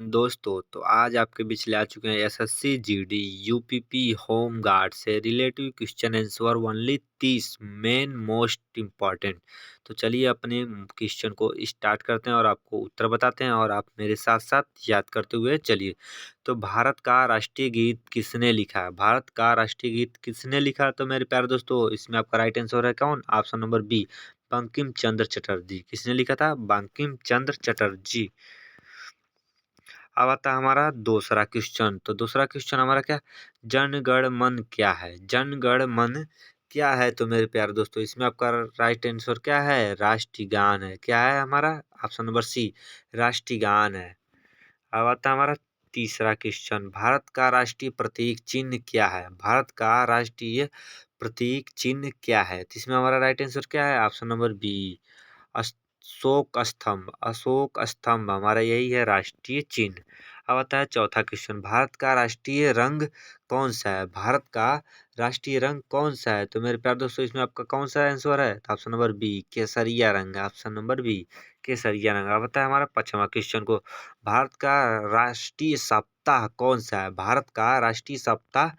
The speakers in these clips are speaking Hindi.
दोस्तों, तो आज आपके बीच ले आ चुके हैं SSC GD UPP home guard से relative question answer only 30 main most important. तो चलिए अपने क्वेश्चन को स्टार्ट करते हैं और आपको उत्तर बताते हैं और आप मेरे साथ साथ याद करते हुए चलिए। तो भारत का राष्ट्रीय गीत किसने लिखा है? भारत का राष्ट्रीय गीत किसने लिखा? तो मेरे प्यारे दोस्तों, इसमें आपका राइट आंसर है कौन? Option number B, Bankim Chandra Chatterjee. किसने लिखा था? बंकिम चंद्र चटर्जी। अब आता है हमारा दूसरा क्वेश्चन। तो दूसरा क्वेश्चन हमारा क्या? जन गण मन क्या है? जन गण मन क्या है? तो मेरे प्यारे दोस्तों, इसमें आपका राइट आंसर क्या है? राष्ट्रीय गान है। क्या है हमारा? ऑप्शन नंबर सी, राष्ट्रीय गान है। अब आता है हमारा तीसरा क्वेश्चन। भारत का राष्ट्रीय प्रतीक चिन्ह क्या है? भारत का राष्ट्रीय प्रतीक चिन्ह क्या है? तो इसमें हमारा राइट आंसर क्या है? ऑप्शन नंबर बी, अशोक स्तंभ। अशोक स्तंभ हमारा यही है राष्ट्रीय चिन्ह। अब आता है चौथा क्वेश्चन। भारत का राष्ट्रीय रंग कौन सा है? भारत का राष्ट्रीय रंग कौन सा है? तो मेरे प्यारे दोस्तों, इसमें आपका कौन सा आंसर है? तो ऑप्शन नंबर बी, केसरिया रंग। ऑप्शन नंबर बी, केसरिया रंग। अब आता है हमारा पांचवा क्वेश्चन को। भारत का राष्ट्रीय सप्ताह कौन सा है? भारत का राष्ट्रीय सप्ताह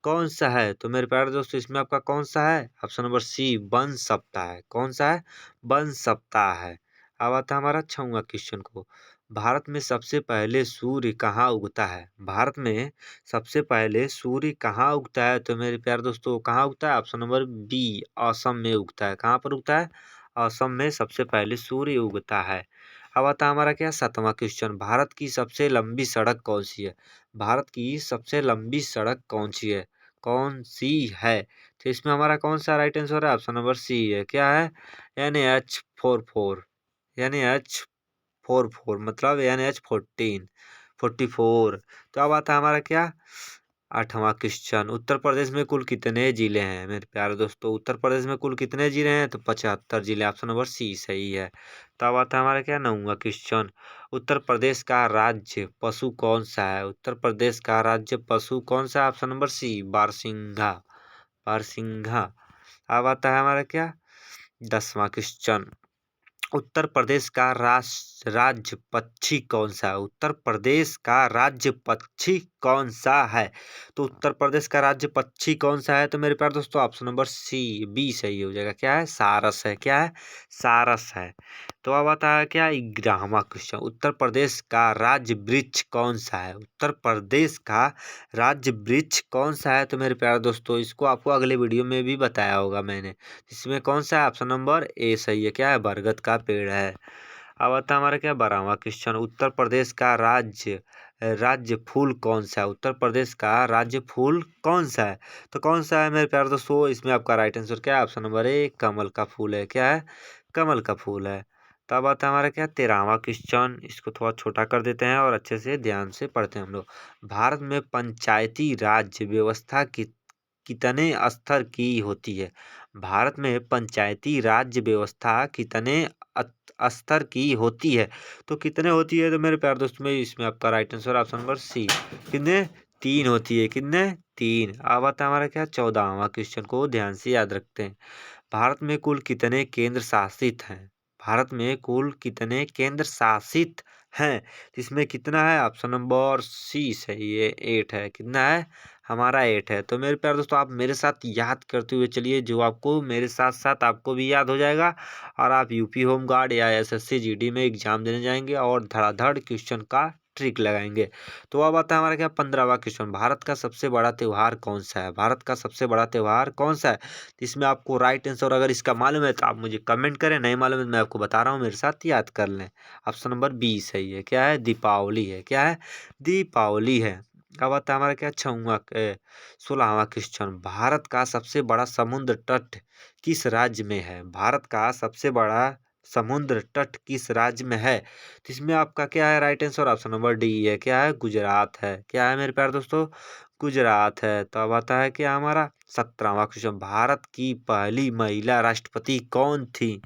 कौन सा है? तो मेरे प्यारे दोस्तों, इसमें आपका कौन सा है? ऑप्शन नंबर सी, वन सप्ताह है। कौन सा है? वन सप्ताह है। अब आता है हमारा छठवां क्वेश्चन को। भारत में सबसे पहले सूर्य कहाँ उगता है? भारत में सबसे पहले सूर्य कहाँ उगता है? तो मेरे प्यारे दोस्तों, कहाँ उगता है? ऑप्शन नंबर बी, असम में उगता है। कहाँ पर उगता है? असम में सबसे पहले सूर्य उगता है। अब आता है हमारा क्या? सातवां क्वेश्चन। भारत की सबसे लंबी सड़क कौन सी है? भारत की सबसे लंबी सड़क कौन सी है? कौन सी है? तो इसमें हमारा कौन सा राइट आंसर है? ऑप्शन नंबर सी है। क्या है? NH44। NH44 मतलब NH14, 44। तो अब आता है हमारा क्या? आठवां क्वेश्चन। उत्तर प्रदेश में कुल कितने जिले हैं? मेरे प्यारे दोस्तों, उत्तर प्रदेश में कुल कितने जिले हैं? तो 75 जिले। ऑप्शन नंबर सी सही है। तो अब आता है हमारा क्या? नौवां क्वेश्चन। उत्तर प्रदेश का राज्य पशु कौन सा है? उत्तर प्रदेश का राज्य पशु कौन सा है? ऑप्शन नंबर सी, बारसिंघा। बारसिंघा। अब आता है हमारा क्या? 10वां क्वेश्चन। उत्तर प्रदेश का राज्य पक्षी कौन सा है? उत्तर प्रदेश का राज्य पक्षी कौन सा है? तो उत्तर प्रदेश का राज्य पक्षी कौन सा है? तो मेरे प्यारे दोस्तों, ऑप्शन नंबर सी, बी सही हो जाएगा। क्या है? सारस है। क्या है? सारस है। तो अब आता है क्या? 11वां क्वेश्चन। उत्तर प्रदेश का राज्य वृक्ष कौन सा है? उत्तर प्रदेश का राज्य वृक्ष कौन सा है? तो मेरे प्यारे दोस्तों, इसको आपको अगले वीडियो में भी बताया होगा मैंने। इसमें कौन सा है? ऑप्शन नंबर ए सही है। क्या है? बरगद का पेड़ है। अब आता है हमारा क्या? 12वां क्वेश्चन। उत्तर प्रदेश का राज्य राज्य फूल कौन सा है? उत्तर प्रदेश का राज्य फूल कौन सा है? तो कौन सा है मेरे प्यारे दोस्तों? इसमें आपका राइट आंसर क्या है? ऑप्शन नंबर ए, कमल का फूल है। क्या है? कमल का फूल है। तो अब आता है हमारा क्या? 13वां क्वेश्चन। इसको थोड़ा छोटा कर देते हैं और अच्छे से ध्यान से पढ़ते हैं हम लोग। भारत में पंचायती राज व्यवस्था की कितने स्तर की होती है? भारत में पंचायती राज व्यवस्था कितने स्तर की होती है? तो कितने होती है? तो मेरे प्यारे दोस्तों में इसमें आपका right answer option number C, कितने? 3 होती है। कितने? 3। अब आता है हमारा क्या? 14वां क्वेश्चन को ध्यान से याद रखते हैं। भारत में कुल कितने केंद्र शासित हैं? भारत में कुल कितने केंद्र शासित हैं? तो इसमें कितना है? ऑप्शन नंबर सी सही है, 8 है। कितना है? हमारा 8 है। तो मेरे प्यारे दोस्तों, आप मेरे साथ याद करते हुए चलिए, जो आपको मेरे साथ साथ आपको भी याद हो जाएगा और आप यूपी होम गार्ड या एसएससी जीडी में एग्जाम देने जाएंगे और धड़ाधड़ क्वेश्चन का ट्रिक लगाएंगे। तो अब आता है हमारा क्या? 15वां क्वेश्चन। भारत का सबसे बड़ा त्योहार कौन सा है? भारत का सबसे बड़ा त्योहार कौन सा है? इसमें आपको राइट आंसर अगर इसका मालूम है तो आप मुझे कमेंट करें, नहीं मालूम है तो मैं आपको बता रहा हूँ, मेरे साथ याद कर लें। ऑप्शन नंबर बी सही है। क्या है? दीपावली है। क्या है? दीपावली है। अब आता है हमारा क्या? 16वां क्वेश्चन। भारत का सबसे बड़ा समुद्र तट किस राज्य में है? भारत का सबसे बड़ा समुद्र तट किस राज्य में है? तो इसमें आपका क्या है? Right answer option number D है। क्या है? गुजरात है। क्या है मेरे प्यारे दोस्तों? गुजरात है। तो अब आता है क्या हमारा? 17वां क्वेश्चन। भारत की पहली महिला राष्ट्रपति कौन थी?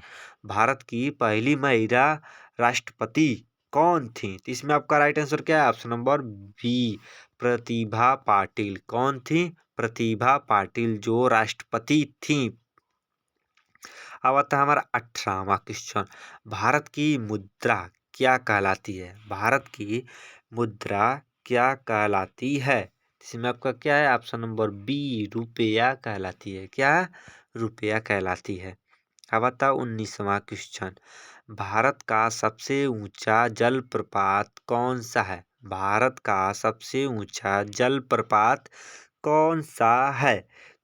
भारत की पहली महिला राष्ट्रपति कौन थी? तो इसमें आपका राइट आंसर क्या है? Option number B, Pratibha Patil. कौन थी? प्रतिभा पाटिल जो राष्ट्रपति थी। अब आता है हमारा 18वां क्वेश्चन। भारत की मुद्रा क्या कहलाती है? भारत की मुद्रा क्या कहलाती है? इसमें आपका क्या है? ऑप्शन नंबर बी, रुपया कहलाती है। क्या? रुपया कहलाती है। अब आता 19वां क्वेश्चन। भारत का सबसे ऊंचा जलप्रपात कौन सा है? भारत का सबसे ऊंचा जलप्रपात कौन सा है?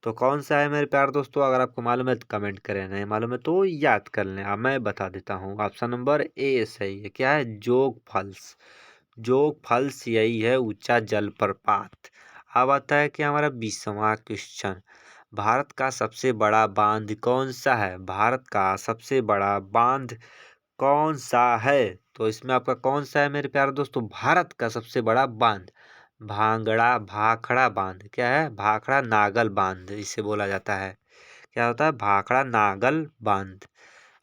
तो कौन सा है मेरे प्यारे दोस्तों? अगर आपको मालूम है तो कमेंट करें, नहीं मालूम है तो याद कर लें। अब मैं बता देता हूँ। ऑप्शन नंबर ए सही है। क्या है? जोग फॉल्स। जोग फॉल्स यही है ऊंचा जलप्रपात। अब आता है कि हमारा 20वां क्वेश्चन। भारत का सबसे बड़ा बांध कौन सा है? भारत का सबसे बड़ा बांध कौन सा है? तो इसमें आपका कौन सा है मेरे प्यारे दोस्तों? भारत का सबसे बड़ा बांध भाखड़ा बांध। क्या है? भाखड़ा नागल बांध इसे बोला जाता है। क्या होता है? भाखड़ा नागल बांध।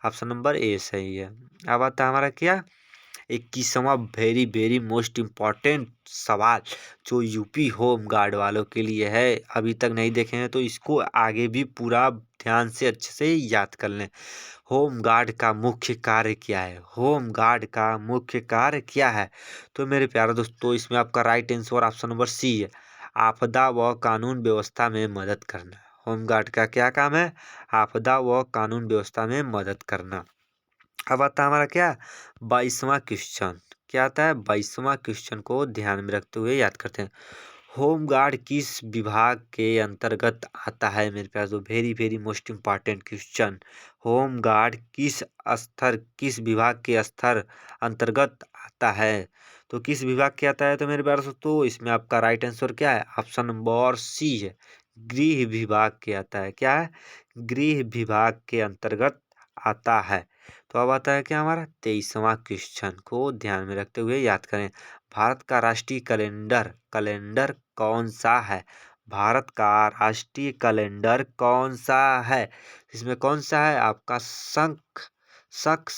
ऑप्शन नंबर ए सही है। अब आता है हमारा क्या? 21वां वेरी वेरी मोस्ट इम्पॉर्टेंट सवाल, जो यूपी होम गार्ड वालों के लिए है। अभी तक नहीं देखे हैं तो इसको आगे भी पूरा ध्यान से अच्छे से याद कर लें। होम गार्ड का मुख्य कार्य क्या है? होम गार्ड का मुख्य कार्य क्या है? तो मेरे प्यारे दोस्तों, इसमें आपका right answer option number C है। आपदा व कानून व्यवस्था में मदद करना। होम गार्ड का क्या काम है? आपदा व कानून व्यवस्था में मदद करना। अब आता है हमारा क्या? 22वां क्वेश्चन। क्या आता है? 22वां क्वेश्चन को ध्यान में रखते हुए याद करते हैं। होमगार्ड किस विभाग के अंतर्गत आता है मेरे प्यारे? तो very very most important question. Home guard किस विभाग के स्तर अंतर्गत आता है? तो किस विभाग के आता है? तो मेरे प्यारे दोस्तों, इसमें आपका राइट आंसर क्या है? ऑप्शन नंबर सी है। गृह विभाग के आता है। क्या है? गृह विभाग के अंतर्गत आता है। तो अब आता है क्या हमारा 23वां क्वेश्चन को ध्यान में रखते हुए याद करें। भारत का राष्ट्रीय कैलेंडर कैलेंडर कौन सा है? भारत का राष्ट्रीय कैलेंडर कौन सा है? इसमें कौन सा है? आपका शक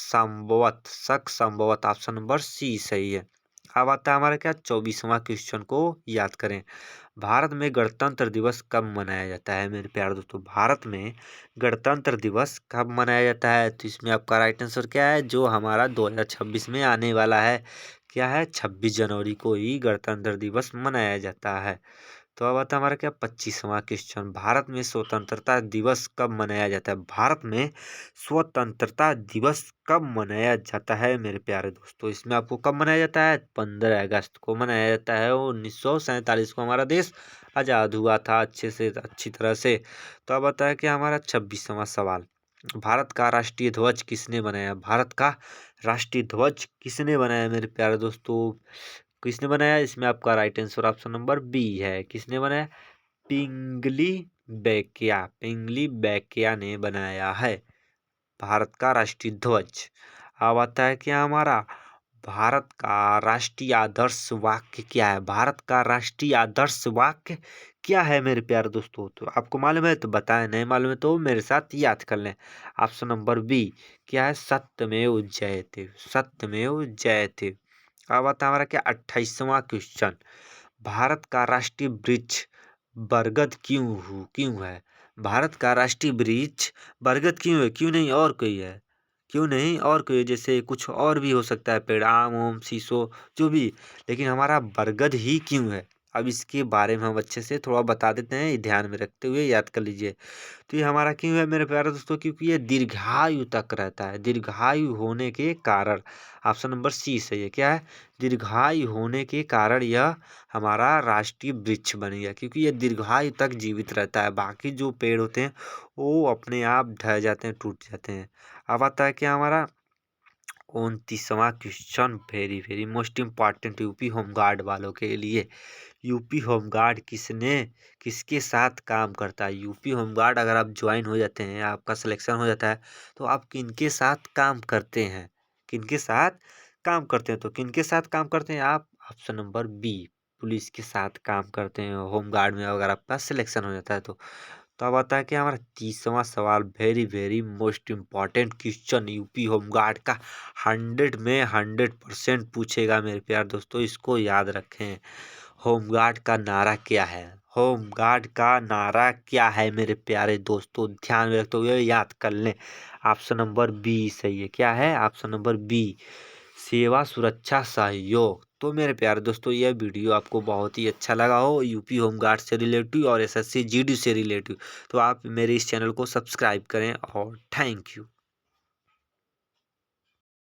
संभवत ऑप्शन नंबर सी सही है। अब आता है हमारा क्या? 24वां क्वेश्चन को याद करें। भारत में गणतंत्र दिवस कब मनाया जाता है मेरे प्यारे दोस्तों? भारत में गणतंत्र दिवस कब मनाया जाता है? तो इसमें आपका राइट आंसर क्या है? जो हमारा 2026 में आने वाला है। क्या है? 26 जनवरी को ही गणतंत्र दिवस मनाया जाता है। तो अब आता है हमारा क्या? 25वां क्वेश्चन। भारत में स्वतंत्रता दिवस कब मनाया जाता है? भारत में स्वतंत्रता दिवस कब मनाया जाता है मेरे प्यारे दोस्तों? इसमें आपको कब मनाया जाता है? 15 अगस्त को मनाया जाता है। 1947 को हमारा देश आज़ाद हुआ था अच्छी तरह से। तो अब आता है कि हमारा 26वां सवाल। भारत का राष्ट्रीय ध्वज किसने बनाया? भारत का राष्ट्रीय ध्वज किसने बनाया मेरे प्यारे दोस्तों? किसने बनाया? इसमें आपका right answer option number B है। किसने बनाया? पिंगली पिंगली बैकिया ने बनाया है भारत का राष्ट्रीय ध्वज। अब आता है क्या हमारा? भारत का राष्ट्रीय आदर्श वाक्य क्या है? भारत का राष्ट्रीय आदर्श वाक्य क्या है मेरे प्यारे दोस्तों? तो आपको मालूम है तो बताएं, नहीं मालूम है तो मेरे साथ याद कर लें। ऑप्शन नंबर बी क्या है? सत्यमेव जयते। सत्यमेव जयते। अब आता है हमारा क्या? 28वां क्वेश्चन। भारत का राष्ट्रीय वृक्ष बरगद क्यों है? भारत का राष्ट्रीय वृक्ष बरगद क्यों है? क्यों नहीं और कोई है? क्यों नहीं और कोई? जैसे कुछ और भी हो सकता है, पेड़, आम ओम शीशो जो भी, लेकिन हमारा बरगद ही क्यों है? अब इसके बारे में हम अच्छे से थोड़ा बता देते हैं, ये ध्यान में रखते हुए याद कर लीजिए। तो ये हमारा क्यों है मेरे प्यारे दोस्तों? क्योंकि ये दीर्घायु तक रहता है। दीर्घायु होने के कारण ऑप्शन नंबर सी सही है। क्या है? दीर्घायु होने के कारण यह हमारा राष्ट्रीय वृक्ष बन गया, क्योंकि ये दीर्घायु तक जीवित रहता है। बाकी जो पेड़ होते हैं वो अपने आप ढह जाते हैं, टूट जाते हैं। अब आता है क्या हमारा 29वां question, very very most important UP home guard वालों के लिए। यूपी होमगार्ड किसके साथ काम करता है? यूपी होमगार्ड अगर आप ज्वाइन हो जाते हैं, आपका सिलेक्शन हो जाता है, तो आप किनके साथ काम करते हैं? किनके साथ काम करते हैं? तो किनके साथ काम करते हैं आप? ऑप्शन नंबर बी, पुलिस के साथ काम करते हैं होमगार्ड में, अगर आपका सिलेक्शन हो जाता है तो अब आता है कि हमारा 30वां सवाल, very very most important question, UP home guard का 100 में 100% पूछेगा मेरे प्यार दोस्तों, इसको याद रखें। होमगार्ड का नारा क्या है? होमगार्ड का नारा क्या है मेरे प्यारे दोस्तों? ध्यान में रखते हुए याद कर लें। ऑप्शन नंबर बी सही है। क्या है? ऑप्शन नंबर बी, सेवा सुरक्षा सहयोग। तो मेरे प्यारे दोस्तों, यह वीडियो आपको बहुत ही अच्छा लगा हो यूपी होमगार्ड से रिलेटिव और एसएससी जीडी से रिलेटिव, तो आप मेरे इस चैनल को सब्सक्राइब करें और थैंक यू।